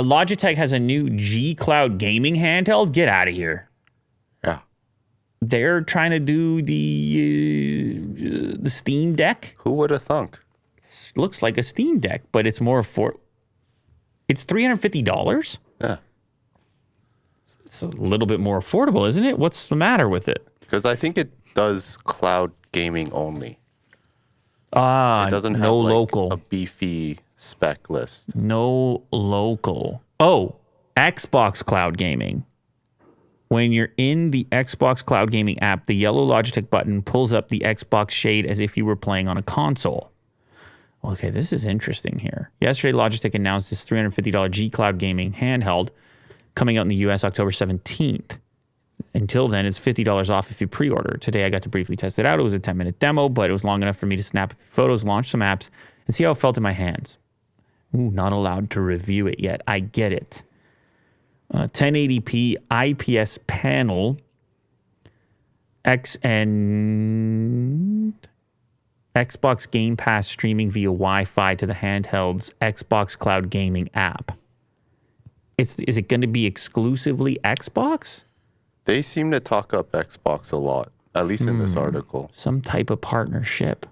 Logitech has a new G Cloud gaming handheld. Get out of here. Yeah. They're trying to do the Steam Deck. Who would have thunk? Looks like a Steam Deck, but it's more it's $350. Yeah. It's a little bit more affordable, isn't it? What's the matter with it? Because I think it does cloud gaming only. It doesn't have local. a beefy spec list. No local. Oh, Xbox Cloud Gaming. When you're in the Xbox Cloud Gaming app, the yellow Logitech button pulls up the Xbox shade as if you were playing on a console. Okay, this is interesting here. Yesterday, Logitech announced this $350 G Cloud Gaming handheld coming out in the US October 17th. Until then, it's $50 off if you pre-order. Today, I got to briefly test it out. It was a 10-minute demo, but it was long enough for me to snap a few photos, launch some apps, and see how it felt in my hands. Ooh, not allowed to review it yet. I get it. 1080p IPS panel, and Xbox Game Pass streaming via Wi-Fi to the handheld's Xbox Cloud Gaming app. Is it going to be exclusively Xbox? They seem to talk up Xbox a lot, at least in this article. Some type of partnership.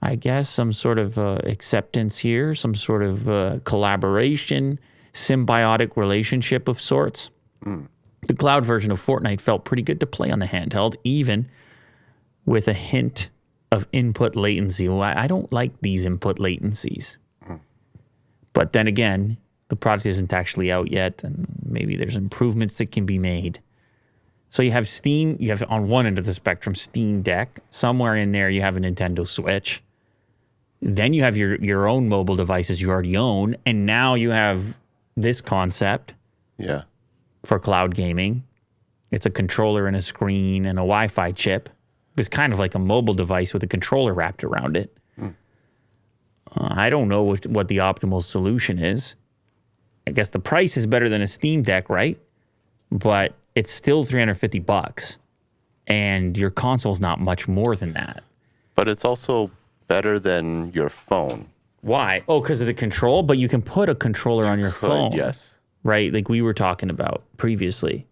I guess some sort of acceptance here, some sort of collaboration, symbiotic relationship of sorts. The cloud version of Fortnite felt pretty good to play on the handheld, even with a hint of input latency. Well, I don't like these input latencies. But then again, the product isn't actually out yet, and maybe there's improvements that can be made. So you have Steam, you have on one end of the spectrum, Steam Deck. Somewhere in there, you have a Nintendo Switch. Then you have your own mobile devices you already own. And now you have this concept for cloud gaming. It's a controller and a screen and a Wi-Fi chip. It's kind of like a mobile device with a controller wrapped around it. I don't know what the optimal solution is. I guess the price is better than a Steam Deck, right? But it's still $350, and your console's not much more than that. But it's also better than your phone. Why? Oh, because of the control? But you can put a controller on your phone. Yes. Right? Like we were talking about previously.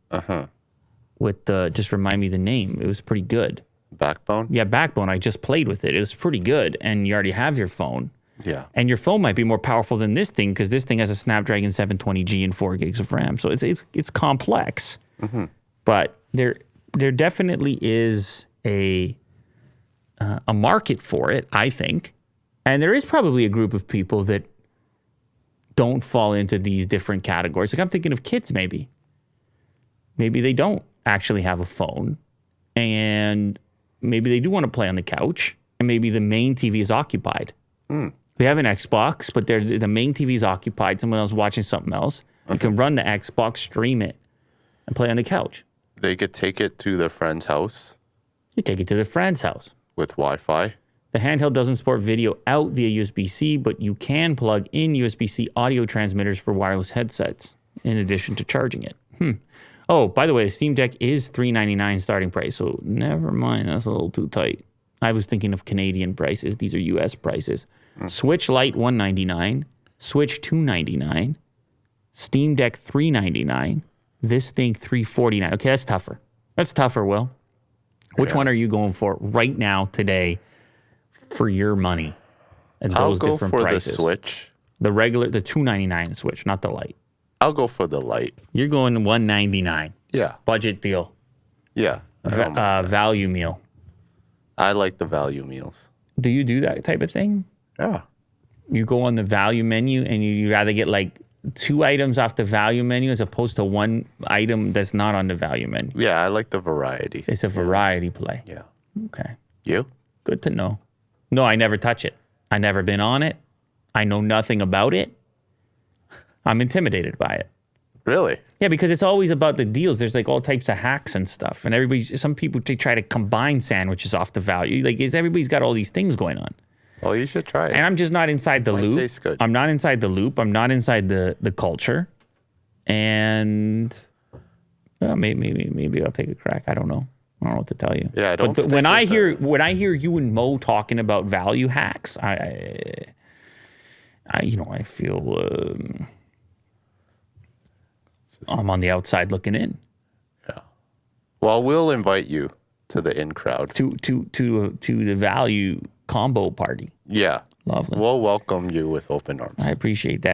With just remind me the name. It was pretty good. Backbone? Yeah, Backbone. I just played with it. It was pretty good, and you already have your phone. Yeah. And your phone might be more powerful than this thing because this thing has a Snapdragon 720G and 4 gigs of RAM. So it's complex. But there definitely is a market for it, I think. And there is probably a group of people that don't fall into these different categories. Like I'm thinking of kids maybe. Maybe they don't actually have a phone. And maybe they do want to play on the couch. And maybe the main TV is occupied. They have an Xbox, but the main TV is occupied. Someone else watching something else. You can run the Xbox, stream it, and play on the couch. They could take it to their friend's house. You take it to the friend's house. With Wi-Fi. The handheld doesn't support video out via USB-C, but you can plug in USB-C audio transmitters for wireless headsets, in addition to charging it. Oh, by the way, the Steam Deck is $399 starting price, so never mind. That's a little too tight. I was thinking of Canadian prices. These are US prices. Switch Lite $199, Switch $299, Steam Deck $399, this thing $349. Okay, that's tougher. That's tougher, Will. Which one are you going for right now, today, for your money? And those different prices. I'll go for the Switch. The regular, the $299 Switch, not the Lite. I'll go for the Lite. You're going $199. Yeah. Budget deal. Yeah. Value meal. I like the value meals. Do you do that type of thing? Yeah. You go on the value menu and you rather get like 2 items off the value menu as opposed to 1 item that's not on the value menu. Yeah, I like the variety. It's a variety play. Yeah. Okay. You? Good to know. No, I never touch it. I never been on it. I know nothing about it. I'm intimidated by it. Really? Yeah, because it's always about the deals. There's like all types of hacks and stuff. And some people try to combine sandwiches off the value. Like everybody's got all these things going on. Well, you should try it. And I'm just not inside the loop. Tastes good. I'm not inside the loop. I'm not inside the culture. And well, maybe I'll take a crack. I don't know. I don't know what to tell you. Yeah, I don't. But when I hear you and Mo talking about value hacks, I feel prices. I'm on the outside looking in. Yeah. Well, we'll invite you to the in crowd. To the value combo party. Yeah. Lovely. We'll welcome you with open arms. I appreciate that.